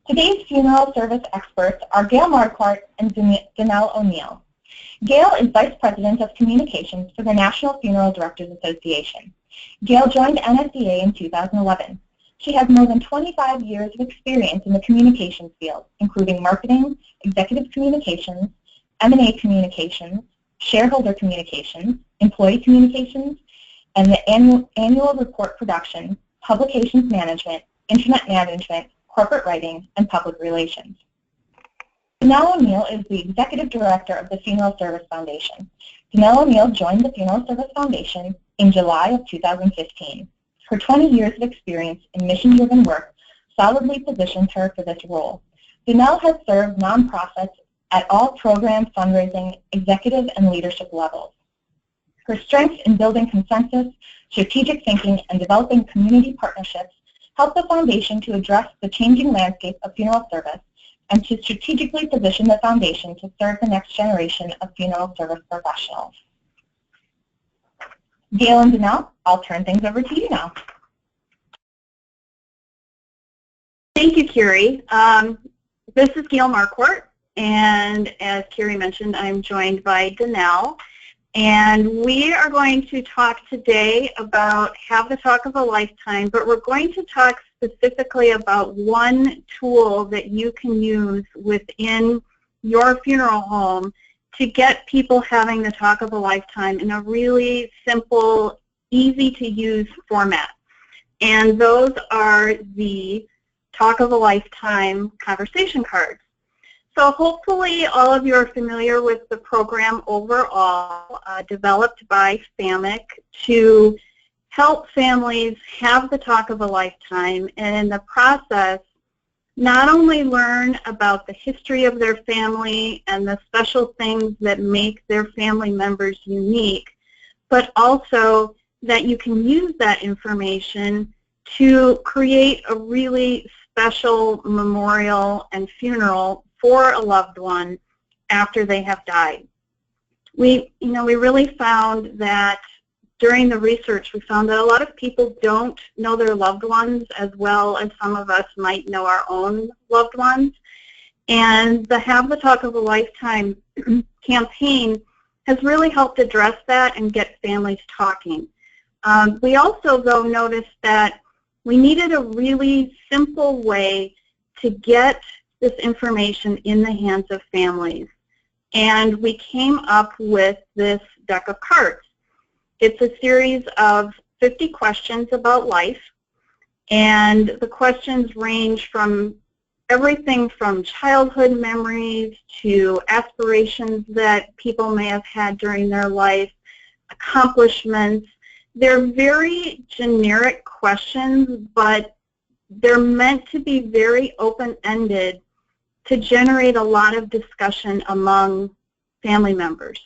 Today's funeral service experts are Gail Marquardt and Danelle O'Neill. Gail is Vice President of Communications for the National Funeral Directors Association. Gail joined NFDA in 2011. She has more than 25 years of experience in the communications field, including marketing, executive communications, M&A communications, shareholder communications, employee communications, and the annual report production, publications management, internet management, corporate writing, and public relations. Danelle O'Neill is the Executive Director of the Funeral Service Foundation. Danelle O'Neill joined the Funeral Service Foundation in July of 2015. Her 20 years of experience in mission-driven work solidly positions her for this role. Danelle has served nonprofits at all program, fundraising, executive, and leadership levels. Her strengths in building consensus, strategic thinking, and developing community partnerships help the Foundation to address the changing landscape of funeral service and to strategically position the Foundation to serve the next generation of funeral service professionals. Gail and Danelle, I'll turn things over to you now. Thank you, Carrie. This is Gail Marquardt, and as Carrie mentioned, I'm joined by Danelle. And we are going to talk today about Have the Talk of a Lifetime, but we're going to talk specifically about one tool that you can use within your funeral home to get people having the talk of a lifetime in a really simple, easy-to-use format. And those are the Talk of a Lifetime conversation cards. So hopefully all of you are familiar with the program overall, developed by FAMIC to help families have the talk of a lifetime, and in the process not only learn about the history of their family and the special things that make their family members unique, but also that you can use that information to create a really special memorial and funeral for a loved one after they have died. We really found that during the research, we found that a lot of people don't know their loved ones as well as some of us might know our own loved ones. And the Have the Talk of a Lifetime campaign has really helped address that and get families talking. We also, though, noticed that we needed a really simple way to get this information in the hands of families. And we came up with this deck of cards. It's a series of 50 questions about life, and the questions range from everything from childhood memories to aspirations that people may have had during their life, accomplishments. They're very generic questions, but they're meant to be very open-ended to generate a lot of discussion among family members.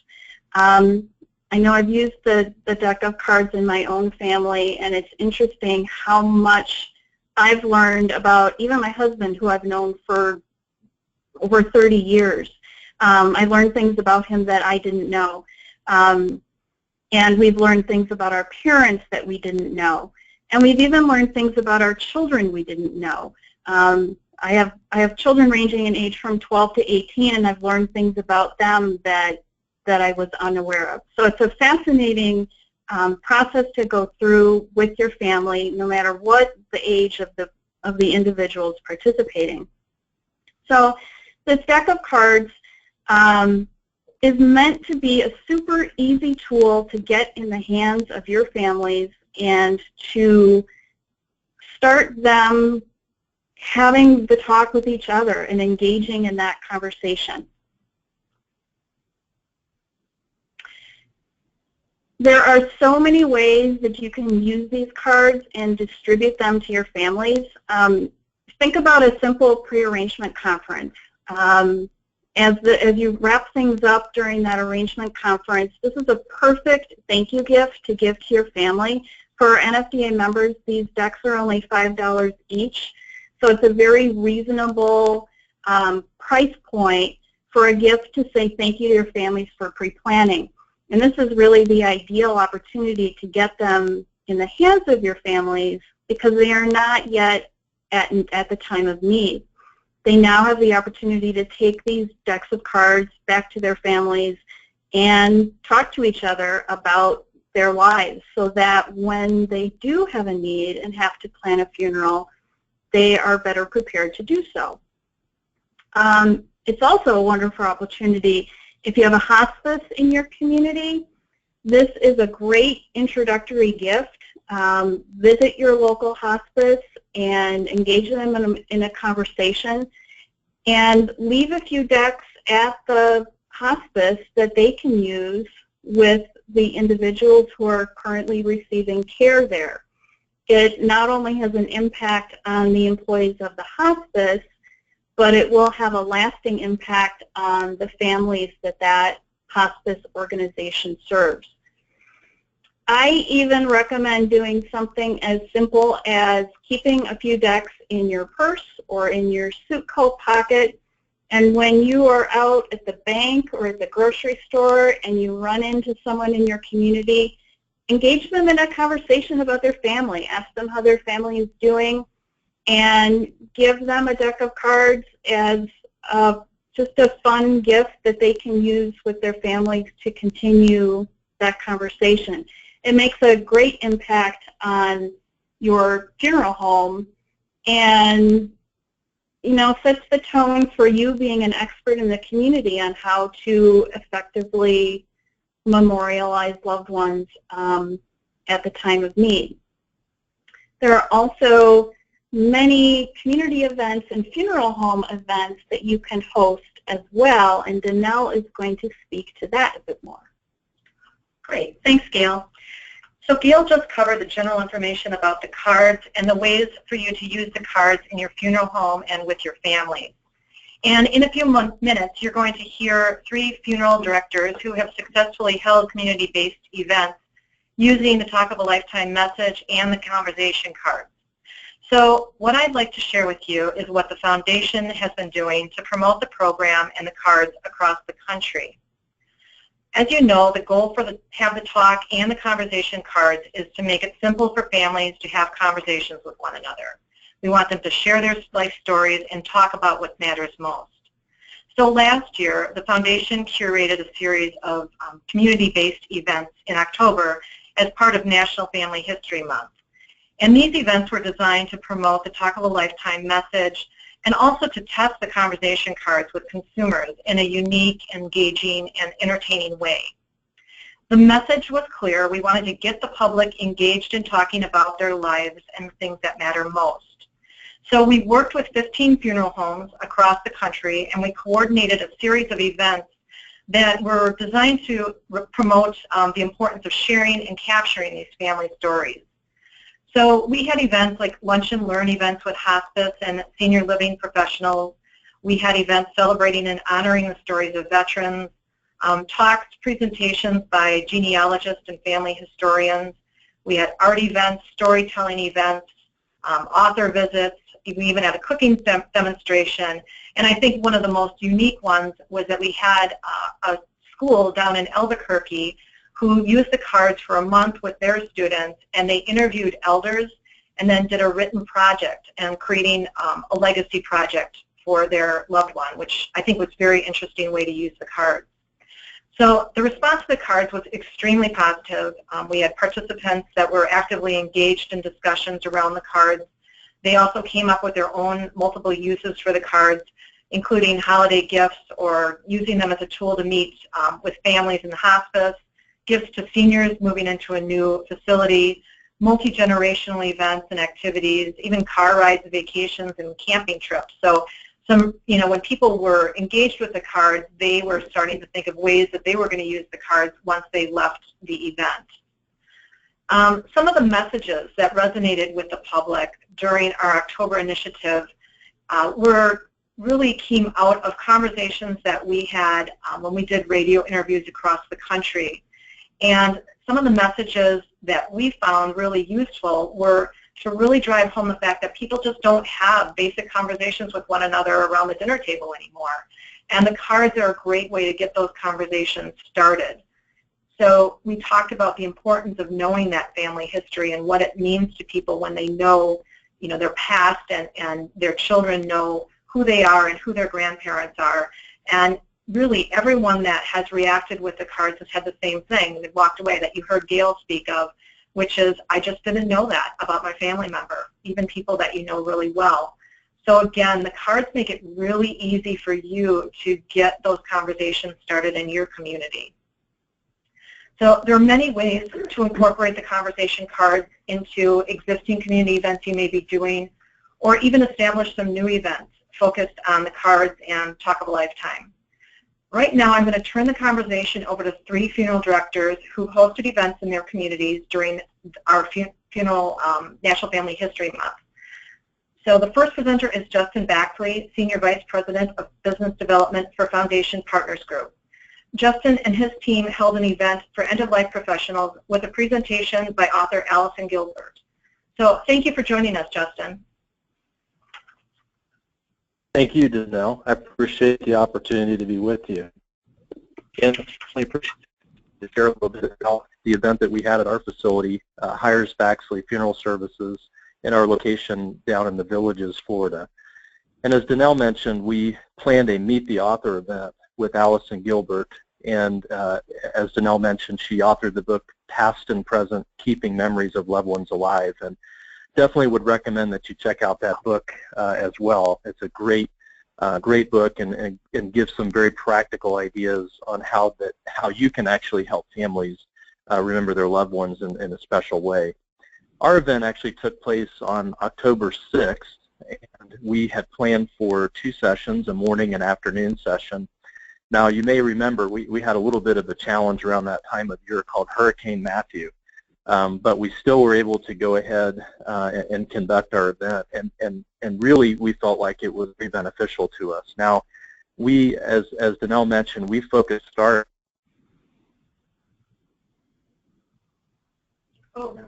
I know I've used the deck of cards in my own family, and it's interesting how much I've learned about even my husband, who I've known for over 30 years. I learned things about him that I didn't know. And we've learned things about our parents that we didn't know. And we've even learned things about our children we didn't know. I have children ranging in age from 12 to 18, and I've learned things about them that I was unaware of. So it's a fascinating process to go through with your family, no matter what the age of the individuals participating. So this deck of cards is meant to be a super easy tool to get in the hands of your families and to start them having the talk with each other and engaging in that conversation. There are so many ways that you can use these cards and distribute them to your families. Think about a simple pre-arrangement conference. As you wrap things up during that arrangement conference, this is a perfect thank you gift to give to your family. For NFDA members, these decks are only $5 each, so it's a very reasonable price point for a gift to say thank you to your families for pre-planning. And this is really the ideal opportunity to get them in the hands of your families because they are not yet at the time of need. they now have the opportunity to take these decks of cards back to their families and talk to each other about their lives, so that when they do have a need and have to plan a funeral, they are better prepared to do so. It's also a wonderful opportunity if you have a hospice in your community. This is a great introductory gift. Visit your local hospice and engage them in a conversation, and leave a few decks at the hospice that they can use with the individuals who are currently receiving care there. It not only has an impact on the employees of the hospice, but it will have a lasting impact on the families that that hospice organization serves. I even recommend doing something as simple as keeping a few decks in your purse or in your suit coat pocket, and when you are out at the bank or at the grocery store and you run into someone in your community, engage them in a conversation about their family. Ask them how their family is doing, and give them a deck of cards as just a fun gift that they can use with their families to continue that conversation. It makes a great impact on your funeral home, and sets the tone for you being an expert in the community on how to effectively memorialize loved ones at the time of need. There are also many community events and funeral home events that you can host as well, and Danelle is going to speak to that a bit more. Great, thanks Gail. So Gail just covered the general information about the cards and the ways for you to use the cards in your funeral home and with your family. And in a few minutes, you're going to hear 3 funeral directors who have successfully held community-based events using the Talk of a Lifetime message and the conversation cards. So what I'd like to share with you is what the Foundation has been doing to promote the program and the cards across the country. As you know, the goal for Have the Talk and the conversation cards is to make it simple for families to have conversations with one another. We want them to share their life stories and talk about what matters most. So last year, the Foundation curated a series of community-based events in October as part of National Family History Month. And these events were designed to promote the Talk of a Lifetime message and also to test the conversation cards with consumers in a unique, engaging, and entertaining way. The message was clear. We wanted to get the public engaged in talking about their lives and things that matter most. So we worked with 15 funeral homes across the country, and we coordinated a series of events that were designed to promote the importance of sharing and capturing these family stories. So we had events like lunch and learn events with hospice and senior living professionals. We had events celebrating and honoring the stories of veterans, talks, presentations by genealogists and family historians. We had art events, storytelling events, author visits. We even had a cooking demonstration. And I think one of the most unique ones was that we had a school down in Albuquerque who used the cards for a month with their students, and they interviewed elders and then did a written project and creating a legacy project for their loved one, which I think was a very interesting way to use the cards. So the response to the cards was extremely positive. We had participants that were actively engaged in discussions around the cards. They also came up with their own multiple uses for the cards, including holiday gifts or using them as a tool to meet with families in the hospice, gifts to seniors moving into a new facility, multi-generational events and activities, even car rides, vacations, and camping trips. So when people were engaged with the cards, they were starting to think of ways that they were going to use the cards once they left the event. Some of the messages that resonated with the public during our October initiative really came out of conversations that we had when we did radio interviews across the country. And some of the messages that we found really useful were to really drive home the fact that people just don't have basic conversations with one another around the dinner table anymore. And the cards are a great way to get those conversations started. So we talked about the importance of knowing that family history and what it means to people when they know, their past and their children know who they are and who their grandparents are. And really everyone that has reacted with the cards has had the same thing. They've walked away that you heard Gail speak of, which is, I just didn't know that about my family member, even people that you know really well. So again, the cards make it really easy for you to get those conversations started in your community. So there are many ways to incorporate the conversation cards into existing community events you may be doing, or even establish some new events focused on the cards and Talk of a Lifetime. Right now, I'm going to turn the conversation over to 3 funeral directors who hosted events in their communities during our funeral National Family History Month. So the first presenter is Justin Baxley, Senior Vice President of Business Development for Foundation Partners Group. Justin and his team held an event for end-of-life professionals with a presentation by author Allison Gilbert. So thank you for joining us, Justin. Thank you, Danelle. I appreciate the opportunity to be with you. And I appreciate to share a little bit about the event that we had at our facility, Hires Baxley Funeral Services, in our location down in the Villages, Florida. And as Danelle mentioned, we planned a Meet the Author event with Allison Gilbert. And as Danelle mentioned, she authored the book Past and Present, Keeping Memories of Loved Ones Alive. And definitely would recommend that you check out that book as well. It's a great book and gives some very practical ideas on how you can actually help families remember their loved ones in a special way. Our event actually took place on October 6th, and we had planned for 2 sessions, a morning and afternoon session. Now, you may remember we had a little bit of a challenge around that time of year called Hurricane Matthew. But we still were able to go ahead and conduct our event, and really we felt like it was very beneficial to us. Now, we, as Danelle mentioned, we focused our... Oh.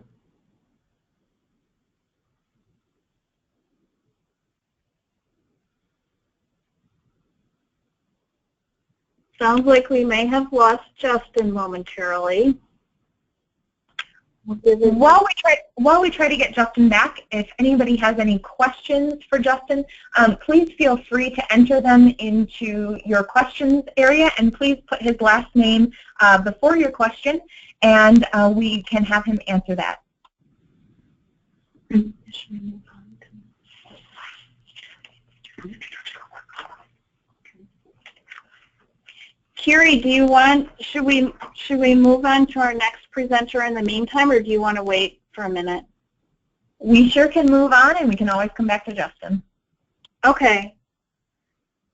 Sounds like we may have lost Justin momentarily. While we try to get Justin back, if anybody has any questions for Justin, please feel free to enter them into your questions area, and please put his last name before your question, and we can have him answer that. Kiri, should we move on to our next presenter in the meantime, or do you want to wait for a minute? We sure can move on, and we can always come back to Justin. Okay.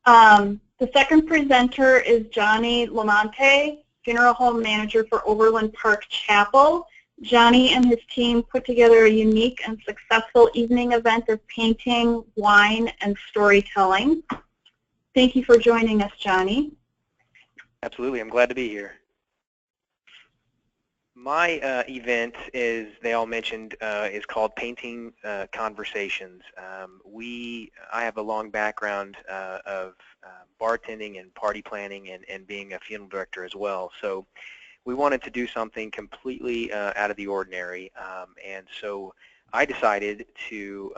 The second presenter is Johnny Lamonte, Funeral Home Manager for Overland Park Chapel. Johnny and his team put together a unique and successful evening event of painting, wine, and storytelling. Thank you for joining us, Johnny. Absolutely. I'm glad to be here. My event, as they all mentioned, is called Painting Conversations. I have a long background of bartending and party planning and being a funeral director as well. So we wanted to do something completely out of the ordinary. And so I decided to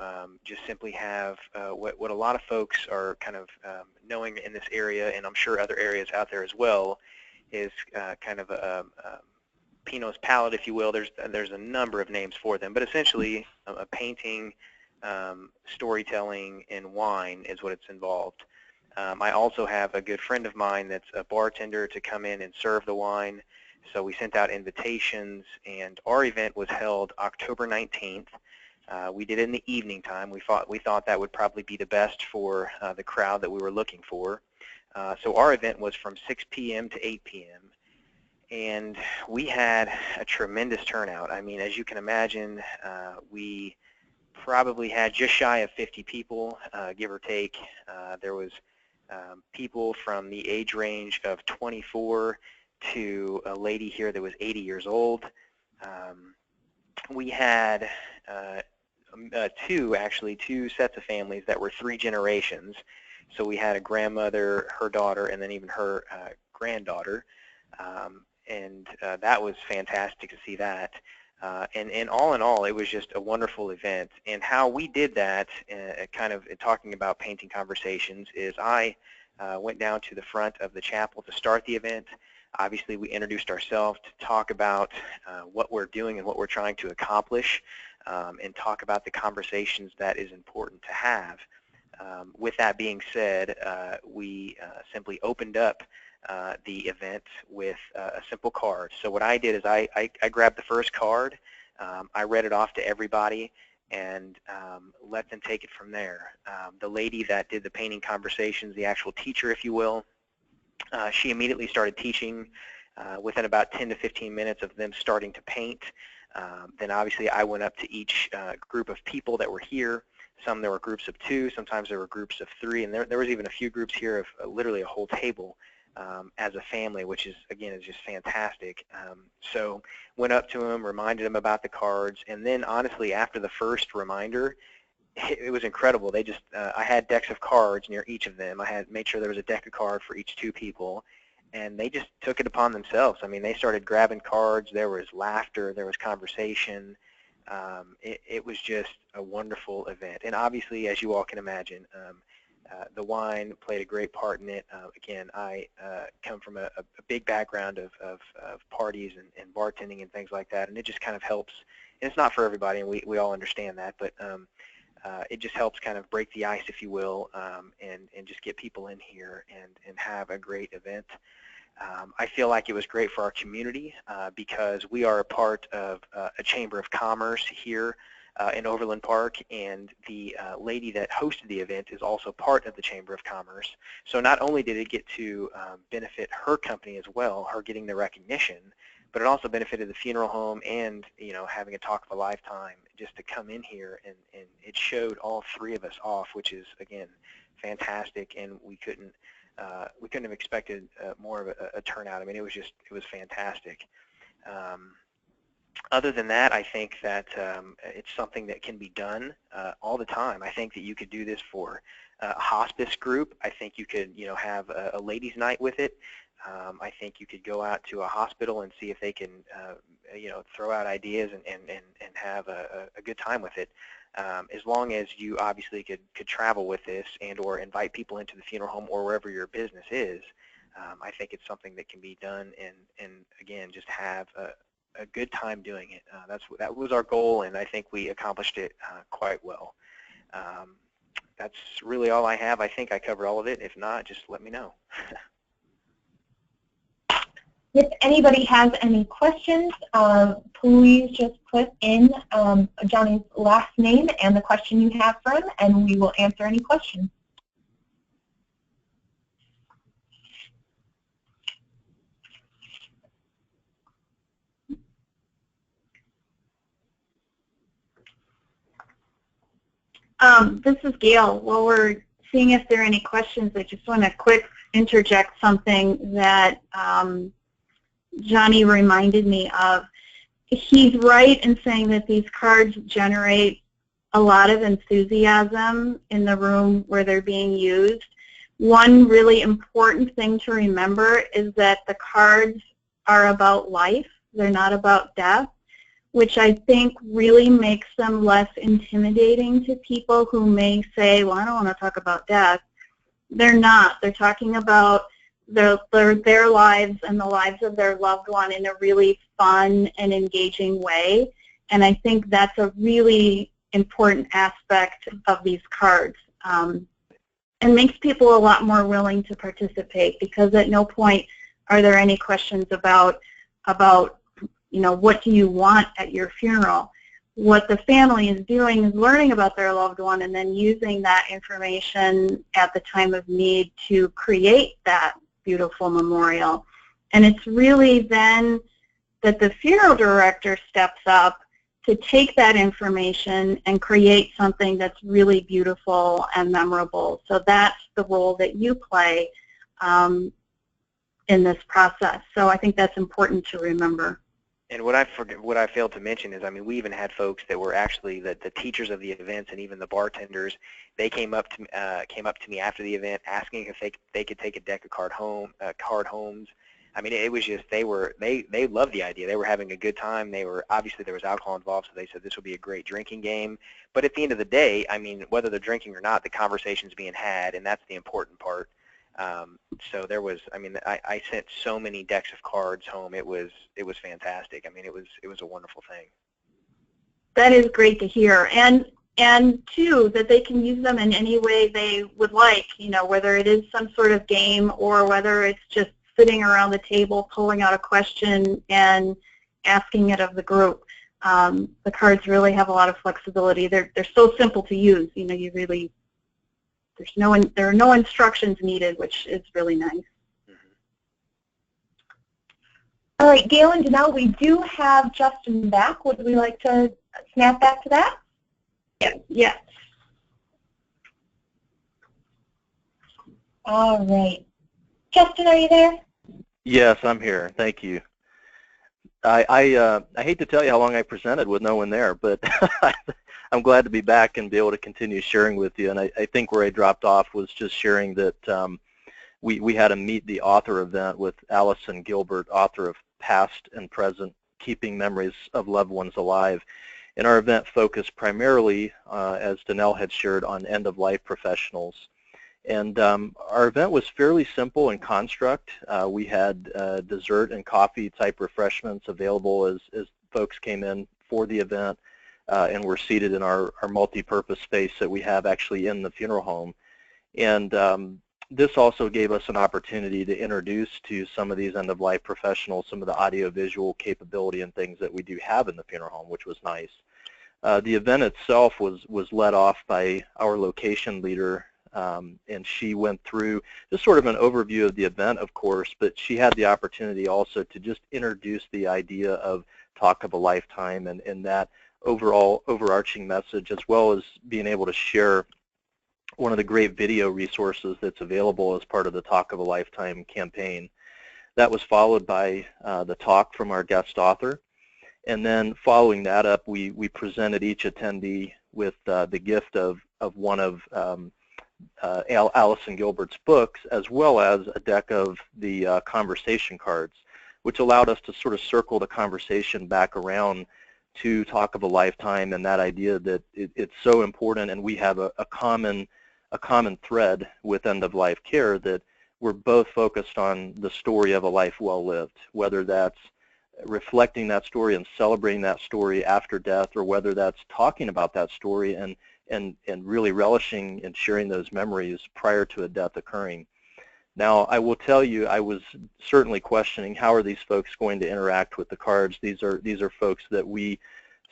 just simply have what a lot of folks are kind of knowing in this area, and I'm sure other areas out there as well, is kind of a Pinot's palette, if you will. There's a number of names for them, but essentially a painting, storytelling, and wine is what it's involved. I also have a good friend of mine that's a bartender to come in and serve the wine. So we sent out invitations, and our event was held October 19th. We did it in the evening time. We thought that would probably be the best for the crowd that we were looking for. So our event was from 6 p.m. to 8 p.m. And we had a tremendous turnout. I mean, as you can imagine, we probably had just shy of 50 people, give or take. There was people from the age range of 24 to a lady here that was 80 years old. We had two sets of families that were 3 generations. So we had a grandmother, her daughter, and then even her granddaughter. And that was fantastic to see that. And all in all, it was just a wonderful event. And how we did that, kind of talking about painting conversations, is I went down to the front of the chapel to start the event. Obviously, we introduced ourselves to talk about what we're doing and what we're trying to accomplish, and talk about the conversations that is important to have. With that being said, we simply opened up the event with a simple card. So what I did is I grabbed the first card, I read it off to everybody, and let them take it from there. The lady that did the painting conversations, the actual teacher, if you will, she immediately started teaching within about 10 to 15 minutes of them starting to paint. Then obviously I went up to each group of people that were here. Some there were groups of 2, sometimes there were groups of 3, and there was even a few groups here of literally a whole table as a family, which is, again, is just fantastic. So went up to them, reminded them about the cards, and then honestly after the first reminder, it was incredible. They just, I had decks of cards near each of them. I had made sure there was a deck of cards for each 2 people, and they just took it upon themselves. I mean, they started grabbing cards. There was laughter. There was conversation. It was just a wonderful event. And obviously, as you all can imagine, the wine played a great part in it. Again, I come from a big background of parties and bartending and things like that, and it just kind of helps. And it's not for everybody, and we all understand that, but it just helps kind of break the ice, if you will, and just get people in here and have a great event. I feel like it was great for our community because we are a part of a Chamber of Commerce here in Overland Park, and the lady that hosted the event is also part of the Chamber of Commerce. So not only did it get to benefit her company as well, her getting the recognition, but it also benefited the funeral home and, you know, having a talk of a lifetime just to come in here, and it showed all 3 of us off, which is, again, fantastic, and we couldn't have expected more of a turnout. I mean, it was fantastic. Other than that, I think that it's something that can be done all the time. I think that you could do this for a hospice group. I think you could, you know, have a ladies' night with it. I think you could go out to a hospital and see if they can, you know, throw out ideas and have a good time with it. As long as you obviously could travel with this and or invite people into the funeral home or wherever your business is, I think it's something that can be done, and again, just have a good time doing it. That was our goal, and I think we accomplished it quite well. That's really all I have. I think I covered all of it. If not, just let me know. If anybody has any questions, please just put in Johnny's last name and the question you have for him, and we will answer any questions. This is Gail. While we're seeing if there are any questions, I just want to quick interject something that Johnny reminded me of. He's right in saying that these cards generate a lot of enthusiasm in the room where they're being used. One really important thing to remember is that the cards are about life. They're not about death, which I think really makes them less intimidating to people who may say, well, I don't want to talk about death. They're not. They're talking about their lives and the lives of their loved one in a really fun and engaging way. And I think that's a really important aspect of these cards. And makes people a lot more willing to participate, because at no point are there any questions about you know, what do you want at your funeral? What the family is doing is learning about their loved one and then using that information at the time of need to create that beautiful memorial. And it's really then that the funeral director steps up to take that information and create something that's really beautiful and memorable. So that's the role that you play in this process. So I think that's important to remember. And what I failed to mention is, I mean, we even had folks that were actually the teachers of the events, and even the bartenders. They came up to me after the event, asking if they could take a deck of card homes. I mean, it was just they loved the idea. They were having a good time. They were obviously there was alcohol involved, so they said this would be a great drinking game. But at the end of the day, I mean, whether they're drinking or not, the conversation's being had, and that's the important part. So there was, I mean, I sent so many decks of cards home. It was fantastic. I mean, it was a wonderful thing. That is great to hear, and too, that they can use them in any way they would like, you know, whether it is some sort of game or whether it's just sitting around the table, pulling out a question and asking it of the group. The cards really have a lot of flexibility. They're so simple to use. You know, there are no instructions needed, which is really nice. All right, Gail and Janelle, we do have Justin back. Would we like to snap back to that? Yes. All right. Justin, are you there? Yes, I'm here. Thank you. I hate to tell you how long I presented with no one there, but I'm glad to be back and be able to continue sharing with you. And I think where I dropped off was just sharing that we had a Meet the Author event with Allison Gilbert, author of Past and Present, Keeping Memories of Loved Ones Alive. And our event focused primarily, as Danelle had shared, on end-of-life professionals. And our event was fairly simple in construct. We had dessert and coffee type refreshments available as folks came in for the event and were seated in our multi-purpose space that we have actually in the funeral home. And this also gave us an opportunity to introduce to some of these end-of-life professionals some of the audio-visual capability and things that we do have in the funeral home, which was nice. The event itself was led off by our location leader, and she went through just sort of an overview of the event, of course, but she had the opportunity also to just introduce the idea of Talk of a Lifetime and that overall overarching message, as well as being able to share one of the great video resources that's available as part of the Talk of a Lifetime campaign. That was followed by the talk from our guest author. And then following that up, we presented each attendee with the gift of one of Allison Gilbert's books, as well as a deck of the conversation cards, which allowed us to sort of circle the conversation back around to Talk of a Lifetime and that idea that it's so important, and we have a common thread with end-of-life care, that we're both focused on the story of a life well lived, whether that's reflecting that story and celebrating that story after death, or whether that's talking about that story and really relishing and sharing those memories prior to a death occurring. Now, I will tell you, I was certainly questioning how are these folks going to interact with the cards. These are folks that we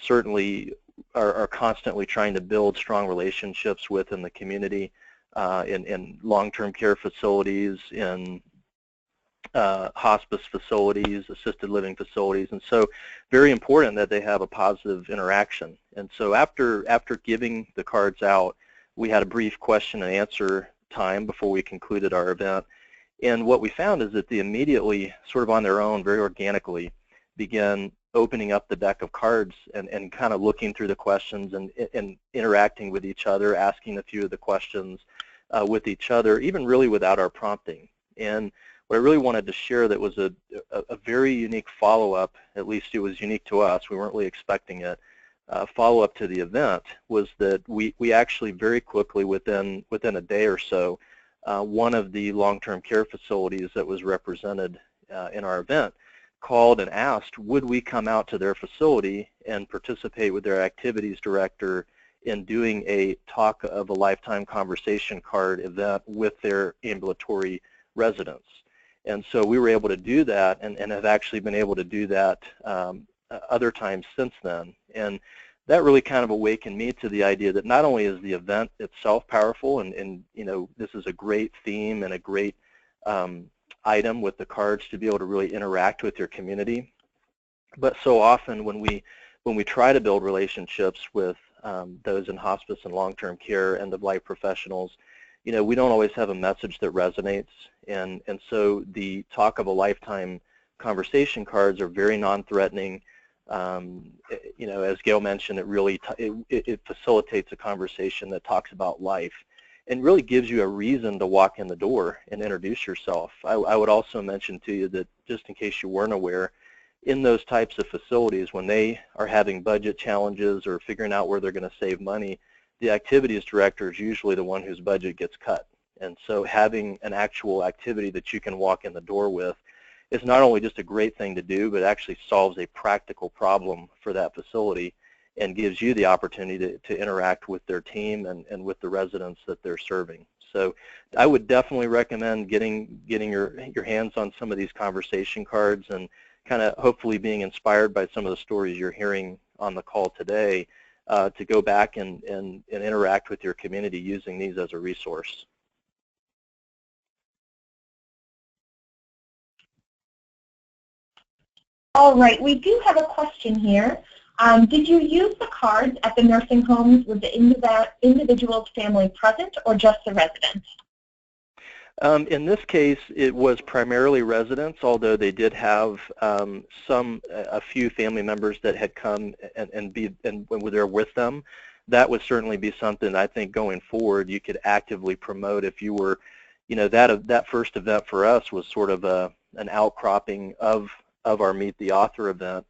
certainly are constantly trying to build strong relationships with in the community, in long-term care facilities, in hospice facilities, assisted living facilities, and so very important that they have a positive interaction. And so after giving the cards out, we had a brief question and answer time before we concluded our event. And what we found is that they immediately, sort of on their own, very organically, began opening up the deck of cards and kind of looking through the questions and interacting with each other, asking a few of the questions with each other, even really without our prompting. And what I really wanted to share that was a very unique follow-up, at least it was unique to us, we weren't really expecting it, follow-up to the event, was that we actually very quickly, within a day or so, one of the long-term care facilities that was represented in our event called and asked, would we come out to their facility and participate with their activities director in doing a Talk of a Lifetime conversation card event with their ambulatory residents. And so we were able to do that and have actually been able to do that other times since then. And that really kind of awakened me to the idea that not only is the event itself powerful, and you know, this is a great theme and a great item with the cards to be able to really interact with your community, but so often when we try to build relationships with those in hospice and long-term care, end-of-life professionals, you know, we don't always have a message that resonates, and so the Talk of a Lifetime conversation cards are very non-threatening. You know, as Gail mentioned, it really it facilitates a conversation that talks about life. and really gives you a reason to walk in the door and introduce yourself. I would also mention to you that, just in case you weren't aware, in those types of facilities, when they are having budget challenges or figuring out where they're going to save money, the activities director is usually the one whose budget gets cut. And so having an actual activity that you can walk in the door with is not only just a great thing to do, but actually solves a practical problem for that facility and gives you the opportunity to interact with their team and with the residents that they're serving. So I would definitely recommend getting your hands on some of these conversation cards and kind of hopefully being inspired by some of the stories you're hearing on the call today to go back and interact with your community using these as a resource. All right, we do have a question here. Did you use the cards at the nursing homes with the individual's family present or just the residents? In this case, it was primarily residents, although they did have a few family members that had come and were there with them. That would certainly be something I think going forward you could actively promote if you were, that first event for us was sort of an outcropping of our Meet the Author event.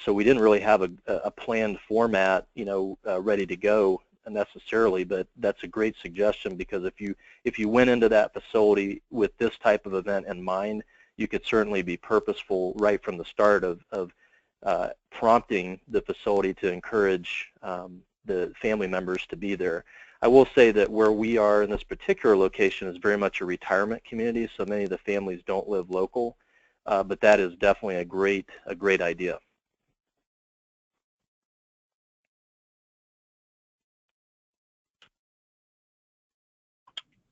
So we didn't really have a planned format, ready to go necessarily, but that's a great suggestion, because if you went into that facility with this type of event in mind, you could certainly be purposeful right from the start of prompting the facility to encourage the family members to be there. I will say that where we are in this particular location is very much a retirement community, so many of the families don't live local, but that is definitely a great idea.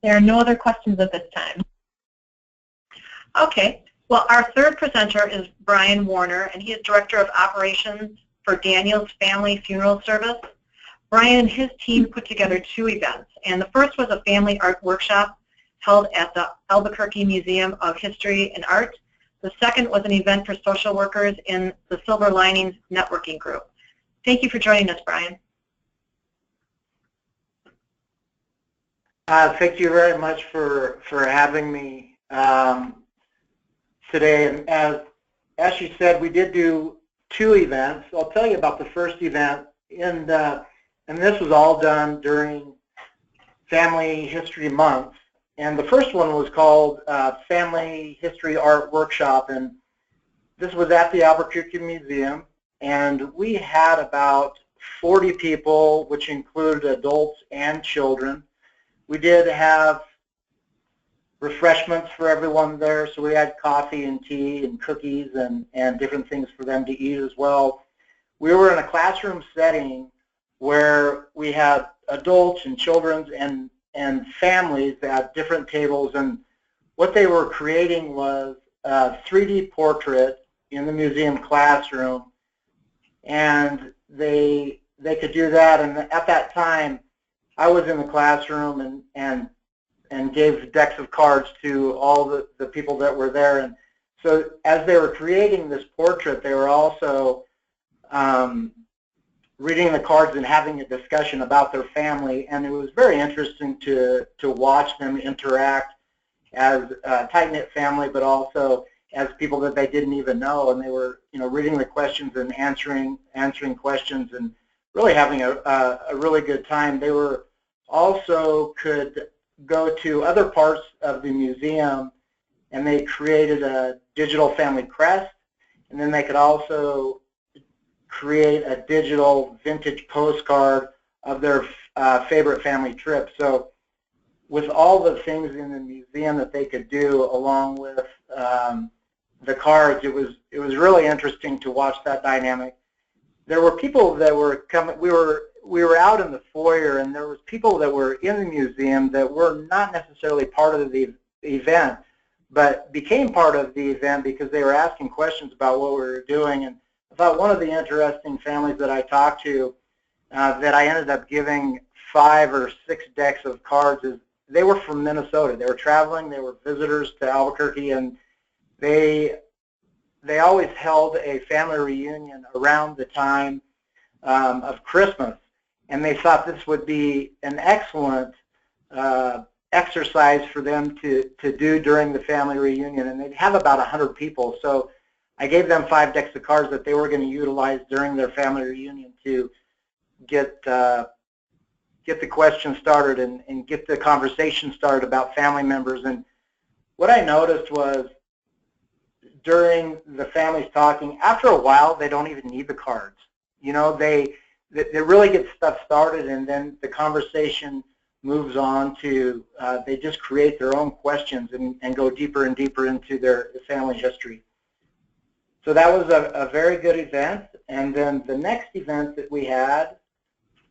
There are no other questions at this time. Okay. Well, our third presenter is Brian Warner, and he is Director of Operations for Daniel's Family Funeral Service. Brian and his team put together 2 events, and the first was a family art workshop held at the Albuquerque Museum of History and Art. The second was an event for social workers in the Silver Linings Networking Group. Thank you for joining us, Brian. Thank you very much for having me today. And as she said, we did do 2 events. I'll tell you about the first event, and this was all done during Family History Month. And the first one was called Family History Art Workshop, and this was at the Albuquerque Museum, and we had about 40 people, which included adults and children. We did have refreshments for everyone there, so we had coffee and tea and cookies and different things for them to eat as well. We were in a classroom setting where we had adults and children and families at different tables, and what they were creating was a 3D portrait in the museum classroom, and they could do that. And at that time, I was in the classroom and gave decks of cards to all the people that were there. And so as they were creating this portrait, they were also reading the cards and having a discussion about their family. And it was very interesting to watch them interact as a tight-knit family, but also as people that they didn't even know. And they were, reading the questions and answering questions and really having a really good time. They were also could go to other parts of the museum, and they created a digital family crest, and then they could also create a digital vintage postcard of their favorite family trip. So with all the things in the museum that they could do along with the cards, it was really interesting to watch that dynamic. There were people that were coming. We were out in the foyer, and there was people that were in the museum that were not necessarily part of the event, but became part of the event because they were asking questions about what we were doing. And I thought one of the interesting families that I talked to that I ended up giving 5 or 6 decks of cards is they were from Minnesota. They were traveling. They were visitors to Albuquerque, and they always held a family reunion around the time of Christmas, and they thought this would be an excellent exercise for them to do during the family reunion, and they'd have about 100 people. So I gave them 5 decks of cards that they were going to utilize during their family reunion to get the questions started and get the conversation started about family members. And what I noticed was during the families talking, after a while, they don't even need the cards. You know, they really get stuff started, and then the conversation moves on to, they just create their own questions and go deeper and deeper into their family history. So that was a very good event. And then the next event that we had,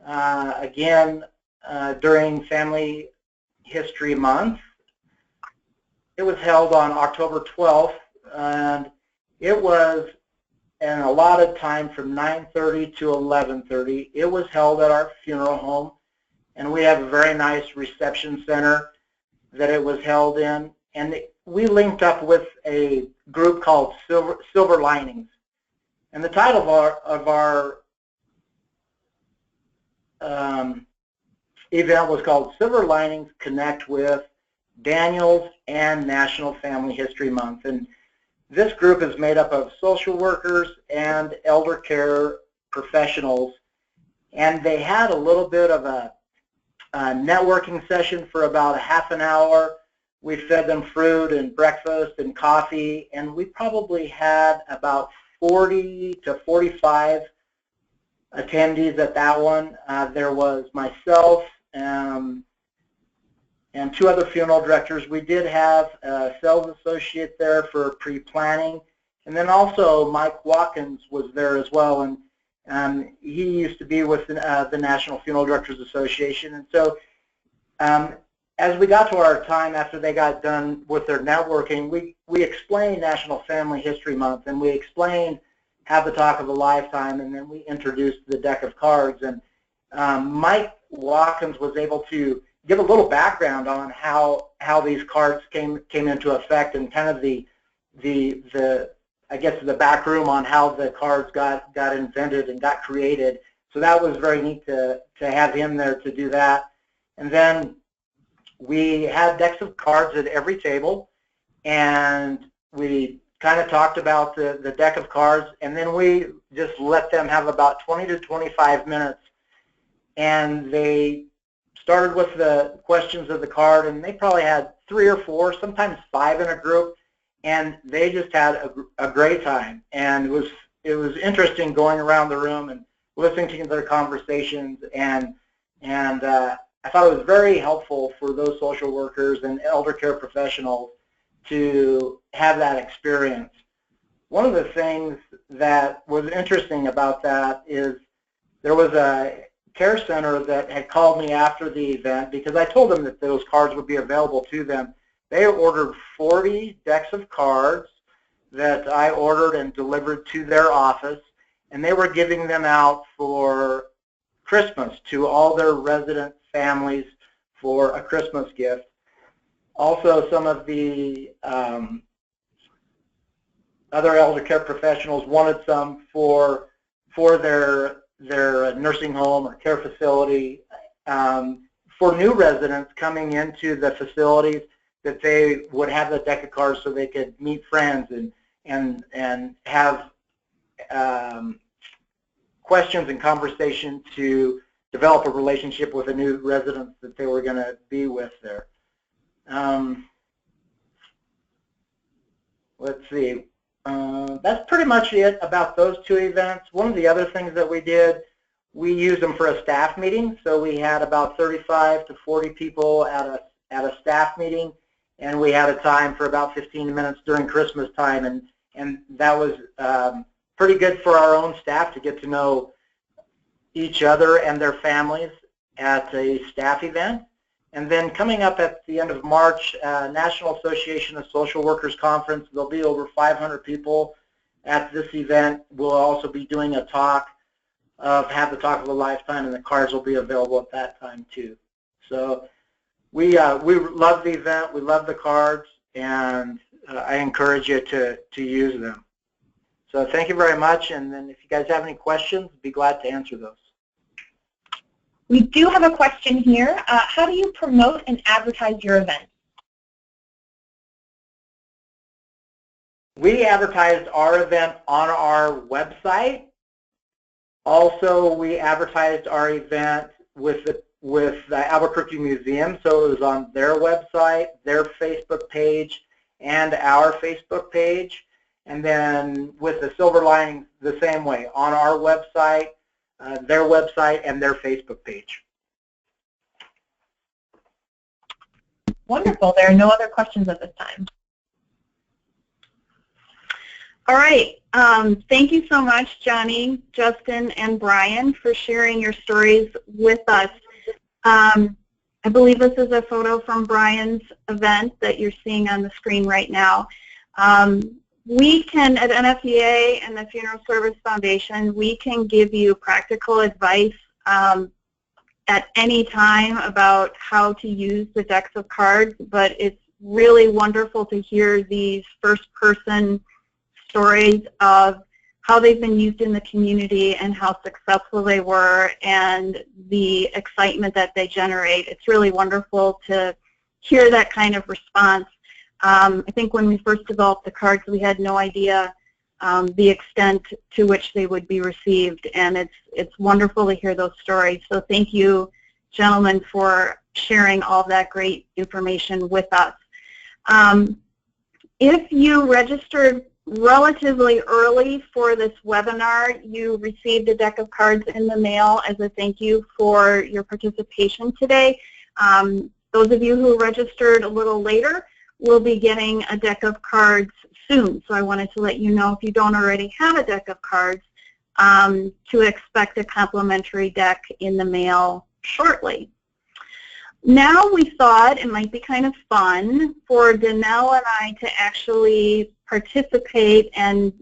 again, during Family History Month, it was held on October 12th, and it was an allotted time from 9:30 to 11:30. It was held at our funeral home, and we have a very nice reception center that it was held in. And we linked up with a group called Silver Linings. And the title of our event was called Silver Linings Connect with Daniels and National Family History Month. And this group is made up of social workers and elder care professionals. And they had a little bit of a networking session for about a half an hour. We fed them fruit and breakfast and coffee, and we probably had about 40 to 45 attendees at that one. There was myself and 2 other funeral directors. We did have a sales associate there for pre-planning, and then also Mike Watkins was there as well, and he used to be with the National Funeral Directors Association. And so as we got to our time after they got done with their networking, we explained National Family History Month, and we explained Have the Talk of a Lifetime, and then we introduced the deck of cards. And Mike Watkins was able to give a little background on how these cards came into effect, and kind of the I guess the back room on how the cards got invented and got created. So that was very neat to have him there to do that. And then we had decks of cards at every table, and we kind of talked about the deck of cards, and then we just let them have about 20 to 25 minutes, and they started with the questions of the card, and they probably had 3 or 4, sometimes 5 in a group, and they just had a great time. And it was interesting going around the room and listening to their conversations, and I thought it was very helpful for those social workers and elder care professionals to have that experience. One of the things that was interesting about that is there was a care center that had called me after the event because I told them that those cards would be available to them. They ordered 40 decks of cards that I ordered and delivered to their office, and they were giving them out for Christmas to all their resident families for a Christmas gift. Also, some of the other elder care professionals wanted some for their nursing home or care facility. For new residents coming into the facilities, that they would have the deck of cards so they could meet friends and have questions and conversation to develop a relationship with a new resident that they were going to be with there. Let's see. That's pretty much it about those 2 events. One of the other things that we did, we used them for a staff meeting. So we had about 35 to 40 people at a staff meeting, and we had a time for about 15 minutes during Christmas time, and that was pretty good for our own staff to get to know each other and their families at a staff event. And then coming up at the end of March, National Association of Social Workers Conference, there'll be over 500 people at this event. We'll also be doing a talk of Have the Talk of a Lifetime, and the cards will be available at that time too. So we love the event, we love the cards, and I encourage you to use them. So thank you very much, and then if you guys have any questions, be glad to answer those. We do have a question here. How do you promote and advertise your event? We advertised our event on our website. Also, we advertised our event with the Albuquerque Museum, so it was on their website, their Facebook page, and our Facebook page. And then with the Silver Lining, the same way, on our website, their website, and their Facebook page. Wonderful. There are no other questions at this time. All right. Thank you so much, Johnny, Justin, and Brian, for sharing your stories with us. I believe this is a photo from Brian's event that you're seeing on the screen right now. We can, at NFDA and the Funeral Service Foundation, we can give you practical advice at any time about how to use the decks of cards, but it's really wonderful to hear these first-person stories of how they've been used in the community and how successful they were and the excitement that they generate. It's really wonderful to hear that kind of response. I think when we first developed the cards, we had no idea the extent to which they would be received, and it's wonderful to hear those stories. So thank you, gentlemen, for sharing all that great information with us. If you registered relatively early for this webinar, you received a deck of cards in the mail as a thank you for your participation today. Those of you who registered a little later will be getting a deck of cards soon. So I wanted to let you know, if you don't already have a deck of cards, to expect a complimentary deck in the mail shortly. Now we thought it might be kind of fun for Danelle and I to actually participate and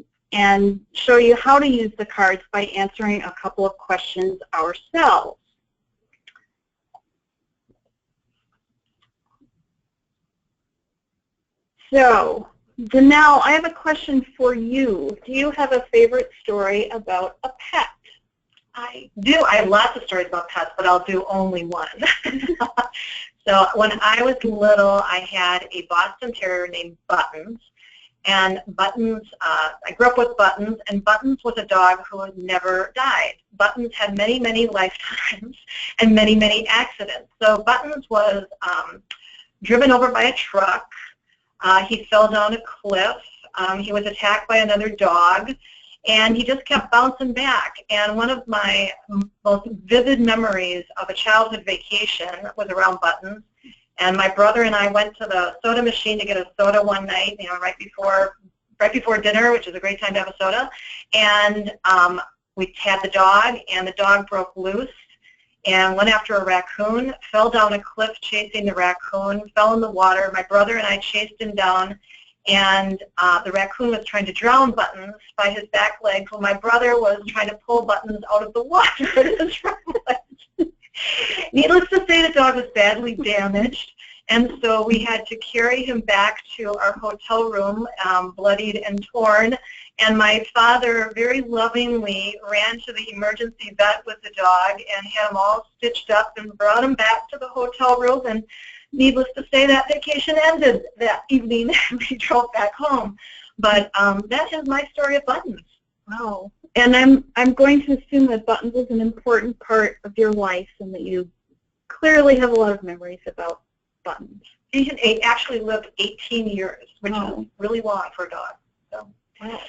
show you how to use the cards by answering a couple of questions ourselves. So, Danelle, I have a question for you. Do you have a favorite story about a pet? I do. I have lots of stories about pets, but I'll do only one. So when I was little, I had a Boston Terrier named Buttons. And Buttons, I grew up with Buttons, and Buttons was a dog who never died. Buttons had many, many lifetimes and many, many accidents. So Buttons was driven over by a truck. He fell down a cliff. He was attacked by another dog, and he just kept bouncing back. And one of my most vivid memories of a childhood vacation was around Buttons. And my brother and I went to the soda machine to get a soda one night, you know, right before dinner, which is a great time to have a soda. And we had the dog, and the dog broke loose and went after a raccoon, fell down a cliff chasing the raccoon, fell in the water. My brother and I chased him down, and the raccoon was trying to drown Buttons by his back legs while my brother was trying to pull Buttons out of the water with his front legs. Needless to say, the dog was badly damaged, and so we had to carry him back to our hotel room, bloodied and torn. And my father very lovingly ran to the emergency vet with the dog and had him all stitched up and brought him back to the hotel room. And needless to say, that vacation ended that evening and we drove back home. But that is my story of Buttons. Wow. And I'm going to assume that Buttons is an important part of your life and that you clearly have a lot of memories about Buttons. He actually lived 18 years, which is really long for a dog. So. Wow.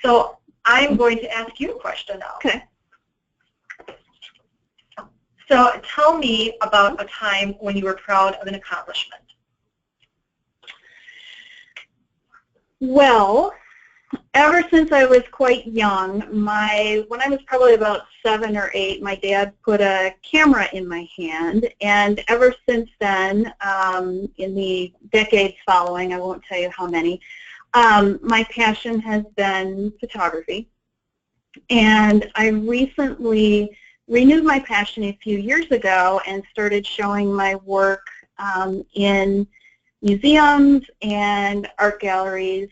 So I'm going to ask you a question now. Okay. So tell me about a time when you were proud of an accomplishment. Well, ever since I was quite young, when I was probably about 7 or 8, my dad put a camera in my hand, and ever since then, in the decades following, I won't tell you how many, my passion has been photography. And I recently renewed my passion a few years ago and started showing my work in museums and art galleries.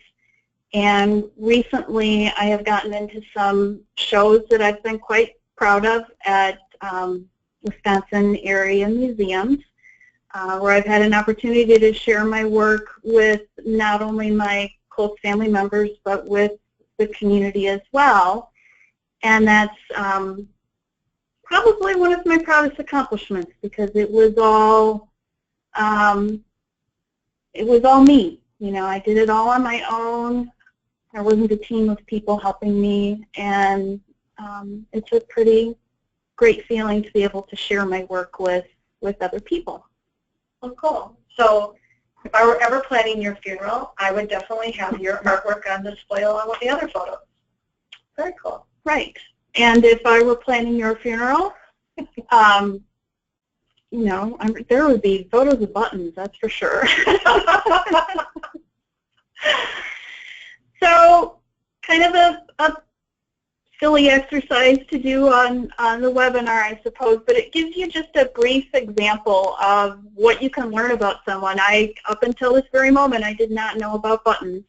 And recently I have gotten into some shows that I've been quite proud of at Wisconsin area museums, where I've had an opportunity to share my work with not only my close family members, but with the community as well. And that's probably one of my proudest accomplishments, because it was all me. You know, I did it all on my own. There wasn't a team of people helping me, and it's a pretty great feeling to be able to share my work with other people. Oh, cool. So if I were ever planning your funeral, I would definitely have your artwork on display along with the other photos. Very cool. Right. And if I were planning your funeral, you know, there would be photos of buttons, that's for sure. So, kind of a silly exercise to do on the webinar, I suppose, but it gives you just a brief example of what you can learn about someone. Up until this very moment, I did not know about buttons.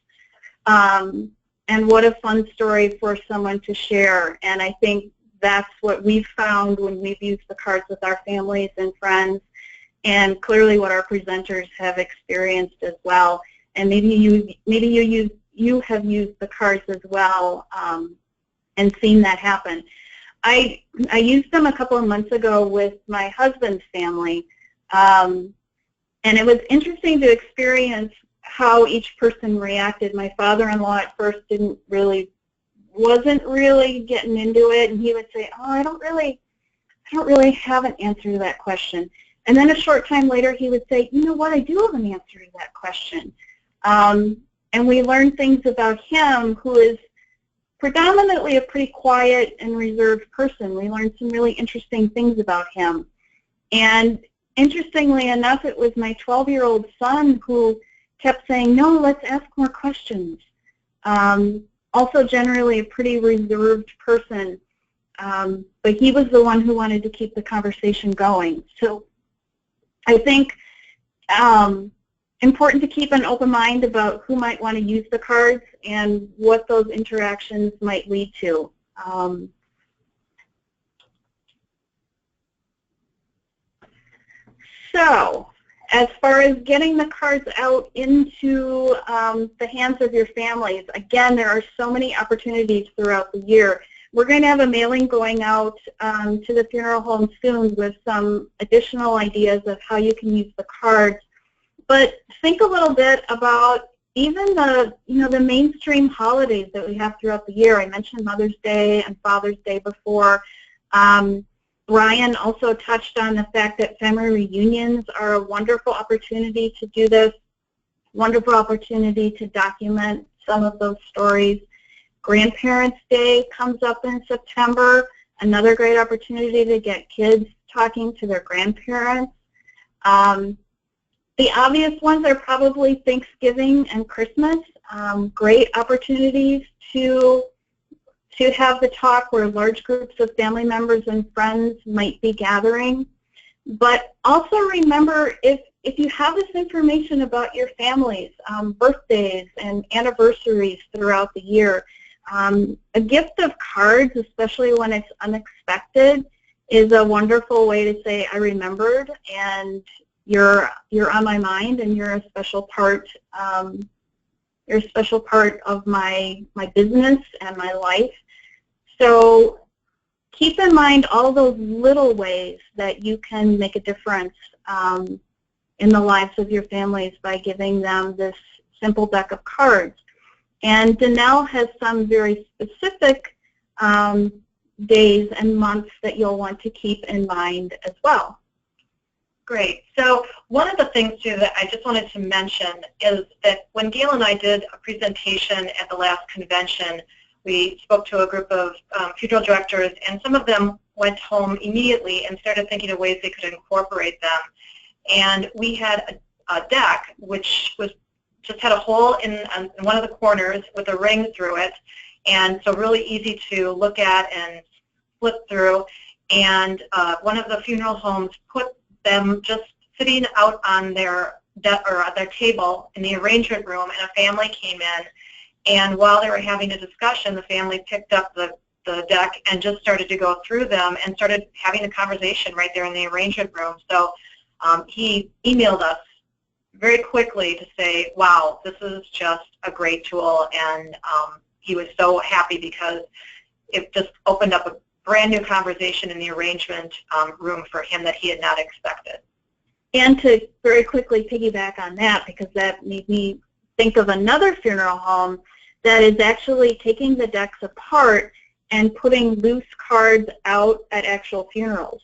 And what a fun story for someone to share. And I think that's what we've found when we've used the cards with our families and friends, and clearly what our presenters have experienced as well. And maybe you have used the cards as well and seen that happen. I used them a couple of months ago with my husband's family, and it was interesting to experience how each person reacted. My father-in-law at first wasn't really getting into it, and he would say, "Oh, I don't really have an answer to that question." And then a short time later, he would say, "You know what? I do have an answer to that question." And we learned things about him, who is predominantly a pretty quiet and reserved person. We learned some really interesting things about him. And interestingly enough, it was my 12-year-old son who kept saying, "No, let's ask more questions." Also generally a pretty reserved person, but he was the one who wanted to keep the conversation going. So I think important to keep an open mind about who might want to use the cards and what those interactions might lead to. So, as far as getting the cards out into the hands of your families, again, there are so many opportunities throughout the year. We're going to have a mailing going out to the funeral home soon with some additional ideas of how you can use the cards. But think a little bit about even the mainstream holidays that we have throughout the year. I mentioned Mother's Day and Father's Day before. Brian also touched on the fact that family reunions are a wonderful opportunity to do this, wonderful opportunity to document some of those stories. Grandparents' Day comes up in September, another great opportunity to get kids talking to their grandparents. The obvious ones are probably Thanksgiving and Christmas, great opportunities to have the talk where large groups of family members and friends might be gathering. But also remember, if you have this information about your families, birthdays and anniversaries throughout the year, a gift of cards, especially when it's unexpected, is a wonderful way to say, "I remembered, and you're on my mind, and you're a special part. You're a special part of my business and my life." So keep in mind all those little ways that you can make a difference in the lives of your families by giving them this simple deck of cards. And Danelle has some very specific days and months that you'll want to keep in mind as well. Great. So one of the things, too, that I just wanted to mention is that when Gail and I did a presentation at the last convention, we spoke to a group of funeral directors, and some of them went home immediately and started thinking of ways they could incorporate them. And we had a deck which just had a hole in one of the corners with a ring through it, and so really easy to look at and flip through. And one of the funeral homes put them just sitting out on their table in the arrangement room, and a family came in. And while they were having a discussion, the family picked up the the deck and just started to go through them and started having a conversation right there in the arrangement room. So he emailed us very quickly to say, wow, this is just a great tool, and he was so happy because it just opened up a brand new conversation in the arrangement room for him that he had not expected. And to very quickly piggyback on that, because that made me think of another funeral home that is actually taking the decks apart and putting loose cards out at actual funerals.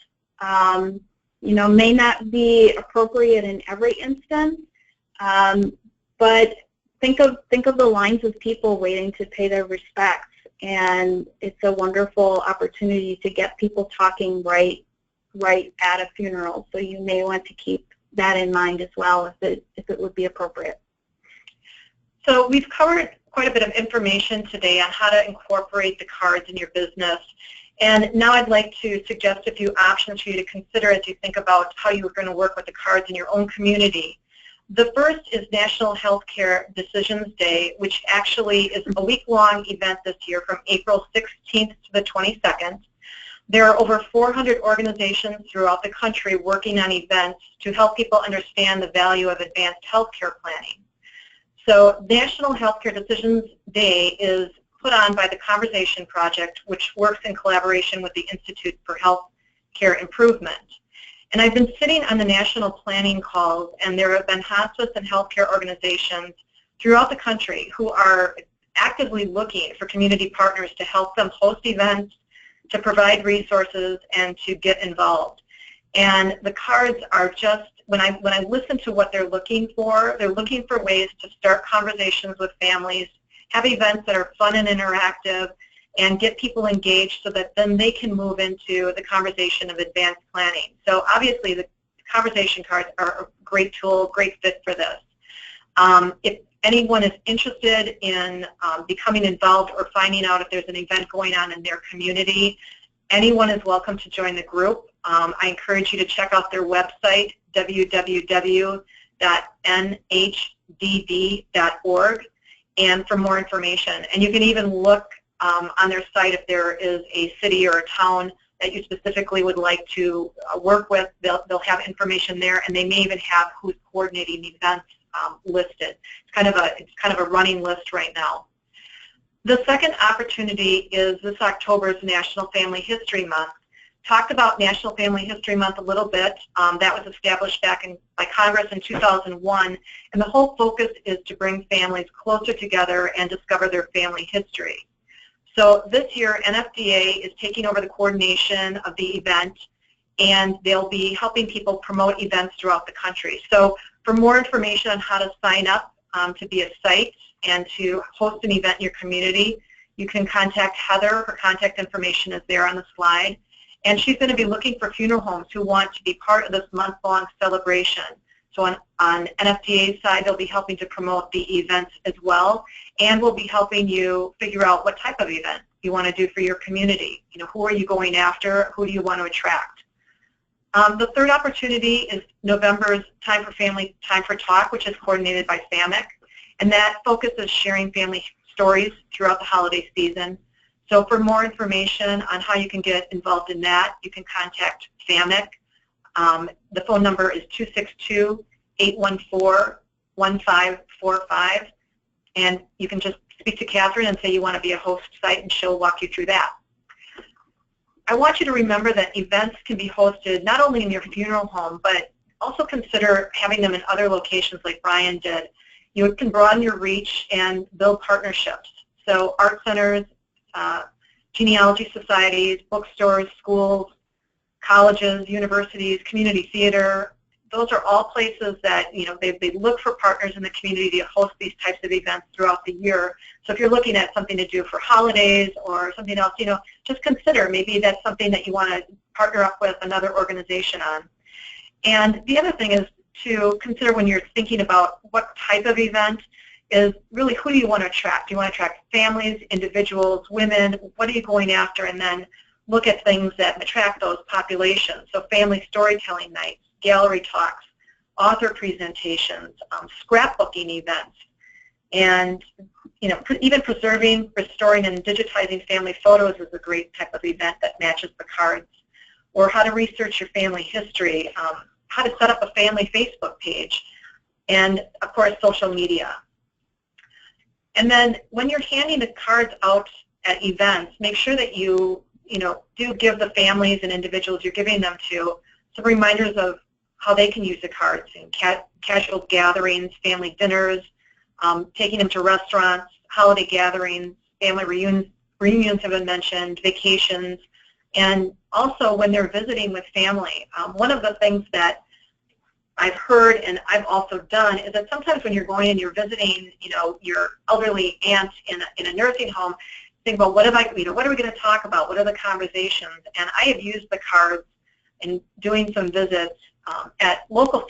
You know, may not be appropriate in every instance, but think of the lines of people waiting to pay their respects, and it's a wonderful opportunity to get people talking right at a funeral. So you may want to keep that in mind as well if it would be appropriate. So we've covered quite a bit of information today on how to incorporate the cards in your business. And now I'd like to suggest a few options for you to consider as you think about how you're going to work with the cards in your own community. The first is National Healthcare Decisions Day, which actually is a week-long event this year from April 16th to the 22nd. There are over 400 organizations throughout the country working on events to help people understand the value of advanced healthcare planning. So National Healthcare Decisions Day is put on by the Conversation Project, which works in collaboration with the Institute for Healthcare Improvement. And I've been sitting on the national planning calls, and there have been hospice and healthcare organizations throughout the country who are actively looking for community partners to help them host events, to provide resources, and to get involved. And the cards are just, when I listen to what they're looking for ways to start conversations with families, have events that are fun and interactive, and get people engaged so that then they can move into the conversation of advanced planning. So obviously the conversation cards are a great tool, great fit for this. If anyone is interested in becoming involved or finding out if there's an event going on in their community, anyone is welcome to join the group. I encourage you to check out their website, www.nhdb.org, and for more information. And you can even look on their site if there is a city or a town that you specifically would like to work with. They'll have information there, and they may even have who's coordinating events listed. It's kind of a running list right now. The second opportunity is this October's National Family History Month. Talked about National Family History Month a little bit. That was established by Congress in 2001, and the whole focus is to bring families closer together and discover their family history. So this year, NFDA is taking over the coordination of the event, and they'll be helping people promote events throughout the country. So for more information on how to sign up to be a site and to host an event in your community, you can contact Heather. Her contact information is there on the slide. And she's going to be looking for funeral homes who want to be part of this month-long celebration. So on NFDA's side, they'll be helping to promote the events as well, and we'll be helping you figure out what type of event you want to do for your community. You know, who are you going after? Who do you want to attract? The third opportunity is November's Time for Family, Time for Talk, which is coordinated by FAMIC, and that focuses sharing family stories throughout the holiday season. So for more information on how you can get involved in that, you can contact FAMIC. The phone number is 262-814-1545, and you can just speak to Catherine and say you want to be a host site, and she'll walk you through that. I want you to remember that events can be hosted not only in your funeral home, but also consider having them in other locations like Brian did. You can broaden your reach and build partnerships. So art centers, genealogy societies, bookstores, schools, colleges, universities, community theater, those are all places that, you know, they look for partners in the community to host these types of events throughout the year. So if you're looking at something to do for holidays or something else, you know, just consider maybe that's something that you want to partner up with another organization on. And the other thing is to consider when you're thinking about what type of event is really who do you want to attract? Do you want to attract families, individuals, women? What are you going after? And then look at things that attract those populations. So family storytelling nights, gallery talks, author presentations, scrapbooking events. And even preserving, restoring, and digitizing family photos is a great type of event that matches the cards. Or how to research your family history, how to set up a family Facebook page, and of course social media. And then when you're handing the cards out at events, make sure that you do give the families and individuals you're giving them to some reminders of how they can use the cards in casual gatherings, family dinners, taking them to restaurants, holiday gatherings, family reunions have been mentioned, vacations, and also when they're visiting with family. One of the things that I've heard and I've also done is that sometimes when you're going and you're visiting, your elderly aunt in a nursing home, think about what are we going to talk about? What are the conversations? And I have used the cards in doing some visits at local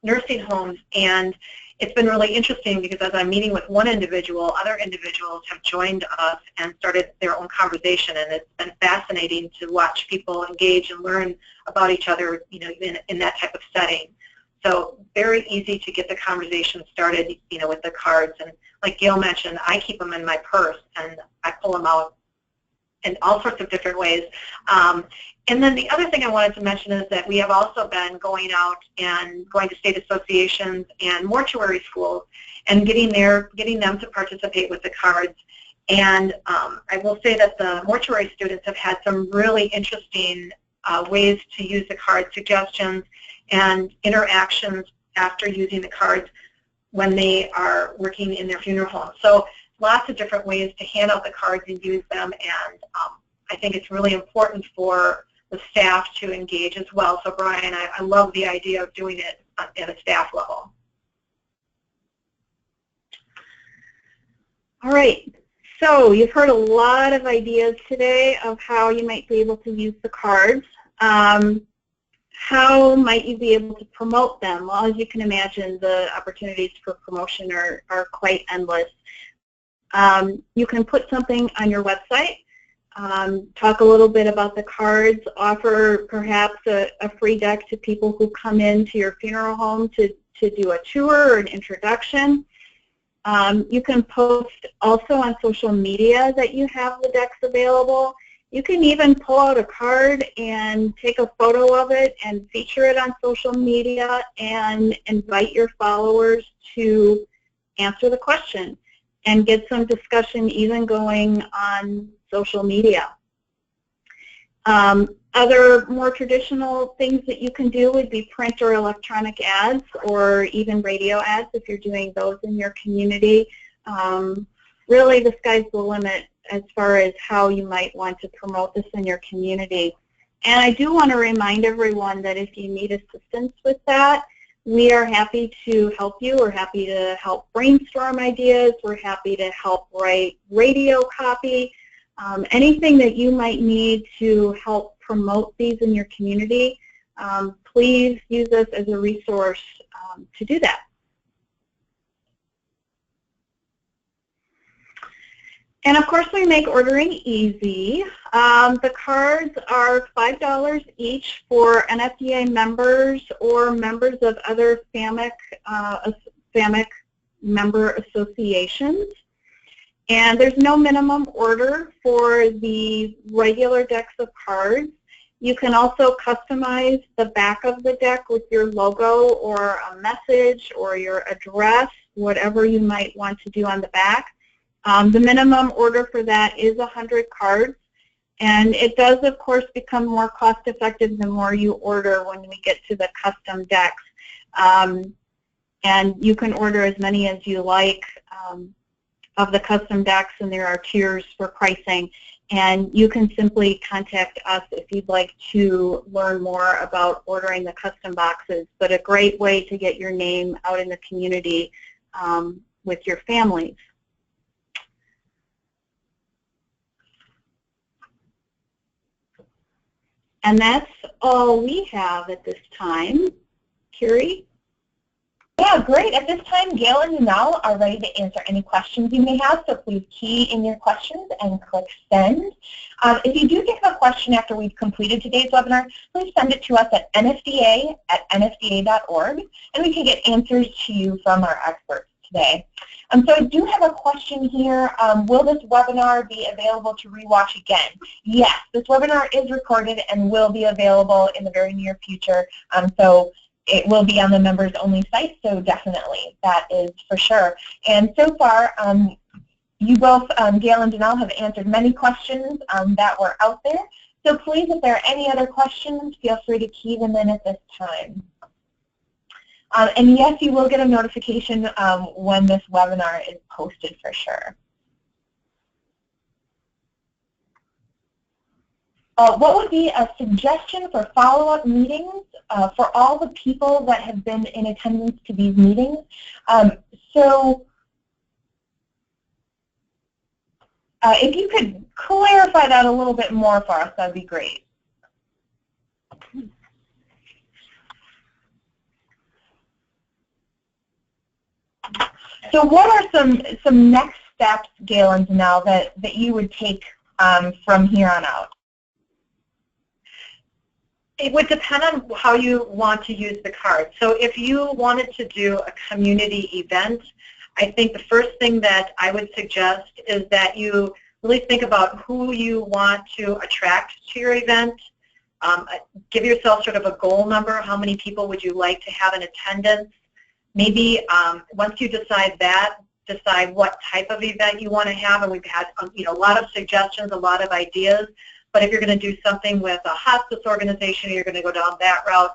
nursing homes, and it's been really interesting because as I'm meeting with one individual, other individuals have joined us and started their own conversation, and it's been fascinating to watch people engage and learn about each other, in that type of setting. So very easy to get the conversation started, with the cards. And like Gail mentioned, I keep them in my purse and I pull them out in all sorts of different ways. And then the other thing I wanted to mention is that we have also been going out and going to state associations and mortuary schools and getting them to participate with the cards. And I will say that the mortuary students have had some really interesting ways to use the card, suggestions and interactions after using the cards when they are working in their funeral home. So lots of different ways to hand out the cards and use them, and I think it's really important for the staff to engage as well. So Brian, I love the idea of doing it at a staff level. All right, so you've heard a lot of ideas today of how you might be able to use the cards. How might you be able to promote them? Well, as you can imagine, the opportunities for promotion are quite endless. You can put something on your website, talk a little bit about the cards, offer perhaps a free deck to people who come into your funeral home to do a tour or an introduction. You can post also on social media that you have the decks available. You can even pull out a card and take a photo of it and feature it on social media and invite your followers to answer the question and get some discussion even going on social media. Other more traditional things that you can do would be print or electronic ads, or even radio ads if you're doing those in your community. Really, the sky's the limit as far as how you might want to promote this in your community. And I do want to remind everyone that if you need assistance with that, we are happy to help you. We're happy to help brainstorm ideas. We're happy to help write radio copy. Anything that you might need to help promote these in your community, please use us as a resource to do that. And of course, we make ordering easy. The cards are $5 each for NFDA members or members of other FAMIC member associations. And there's no minimum order for the regular decks of cards. You can also customize the back of the deck with your logo or a message or your address, whatever you might want to do on the back. The minimum order for that is 100 cards, and it does, of course, become more cost-effective the more you order when we get to the custom decks. And you can order as many as you like of the custom decks, and there are tiers for pricing. And you can simply contact us if you'd like to learn more about ordering the custom boxes, but a great way to get your name out in the community with your families. And that's all we have at this time. Curie? Yeah, great. At this time, Gail and Janelle are ready to answer any questions you may have, so please key in your questions and click send. If you do think of a question after we've completed today's webinar, please send it to us at nfda@nfda.org, and we can get answers to you from our experts today. So I do have a question here. Will this webinar be available to rewatch again? Yes, this webinar is recorded and will be available in the very near future. So it will be on the members only site, so definitely, that is for sure. And so far, you both, Gail and Danelle, have answered many questions that were out there. So please, if there are any other questions, feel free to key them in at this time. And yes, you will get a notification when this webinar is posted for sure. What would be a suggestion for follow-up meetings for all the people that have been in attendance to these meetings? If you could clarify that a little bit more for us, that would be great. So what are some next steps, Gail and Danelle, that you would take from here on out? It would depend on how you want to use the card. So if you wanted to do a community event, I think the first thing that I would suggest is that you really think about who you want to attract to your event. Give yourself sort of a goal number. How many people would you like to have in attendance? Maybe once you decide that, decide what type of event you want to have. And we've had a lot of suggestions, a lot of ideas. But if you're going to do something with a hospice organization, or you're going to go down that route,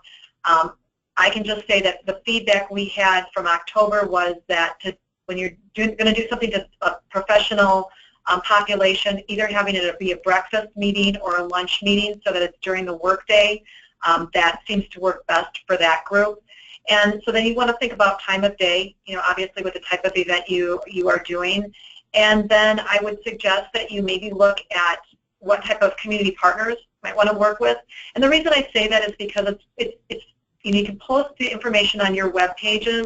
I can just say that the feedback we had from October was that when you're going to do something to a professional population, either having it be a breakfast meeting or a lunch meeting so that it's during the workday, that seems to work best for that group. And so then you want to think about time of day, obviously with the type of event you are doing. And then I would suggest that you maybe look at what type of community partners you might want to work with. And the reason I say that is because you can post the information on your web pages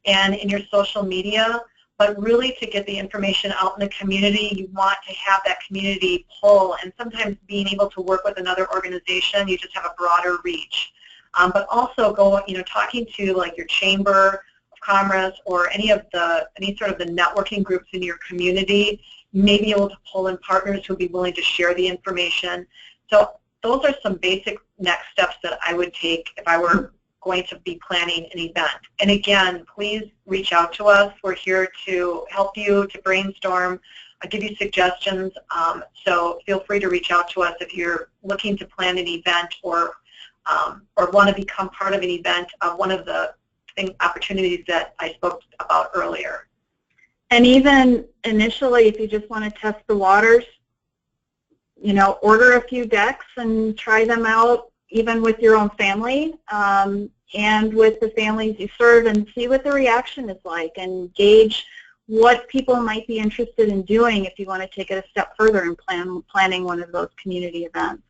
and in your social media, but really to get the information out in the community, you want to have that community pull, and sometimes being able to work with another organization, you just have a broader reach. But also talking to like your chamber of commerce or any sort of the networking groups in your community, you may be able to pull in partners who would be willing to share the information. So those are some basic next steps that I would take if I were going to be planning an event. And again, please reach out to us. We're here to help you, to brainstorm, give you suggestions. So feel free to reach out to us if you're looking to plan an event or want to become part of an event, one of the opportunities that I spoke about earlier. And even initially, if you just want to test the waters, order a few decks and try them out even with your own family and with the families you serve, and see what the reaction is like and gauge what people might be interested in doing if you want to take it a step further in planning one of those community events.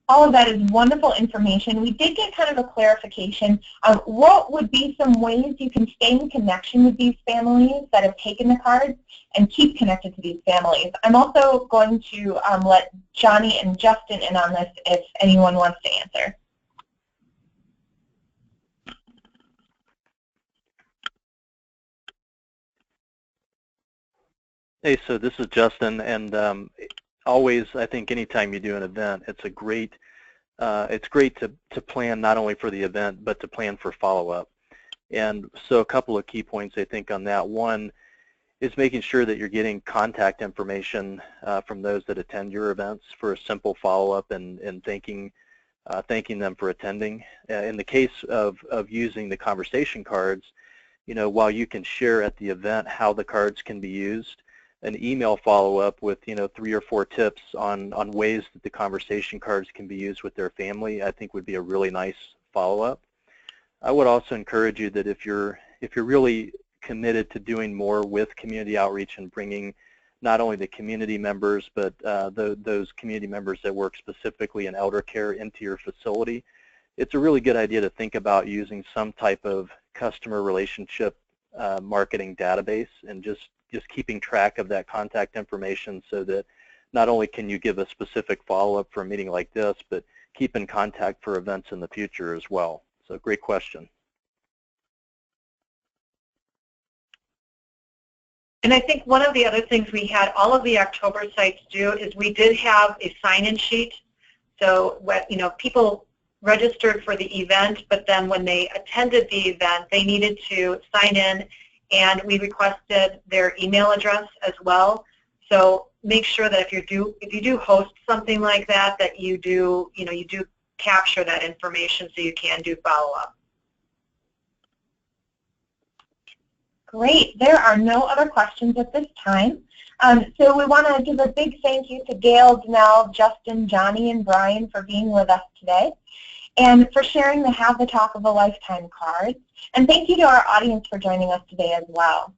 All of that is wonderful information. We did get kind of a clarification of what would be some ways you can stay in connection with these families that have taken the cards and keep connected to these families. I'm also going to let Johnny and Justin in on this if anyone wants to answer. Hey, so this is Justin, and always, I think anytime you do an event, it's great to plan not only for the event, but to plan for follow-up. And so a couple of key points, I think, on that. One is making sure that you're getting contact information from those that attend your events for a simple follow-up and thanking them for attending. In the case of using the conversation cards, while you can share at the event how the cards can be used, an email follow-up with 3 or 4 tips on ways that the conversation cards can be used with their family, I think would be a really nice follow-up. I would also encourage you that if you're really committed to doing more with community outreach and bringing not only the community members, but those community members that work specifically in elder care into your facility, it's a really good idea to think about using some type of customer relationship marketing database and just keeping track of that contact information so that not only can you give a specific follow-up for a meeting like this, but keep in contact for events in the future as well. So great question. And I think one of the other things we had all of the October sites do is we did have a sign-in sheet. So what, people registered for the event, but then when they attended the event, they needed to sign in, and we requested their email address as well. So make sure that if you do host something like that, that you do capture that information so you can do follow-up. Great. There are no other questions at this time. So we want to give a big thank you to Gail, Danelle, Justin, Johnny, and Brian for being with us today and for sharing the Have the Talk of a Lifetime cards. And thank you to our audience for joining us today as well.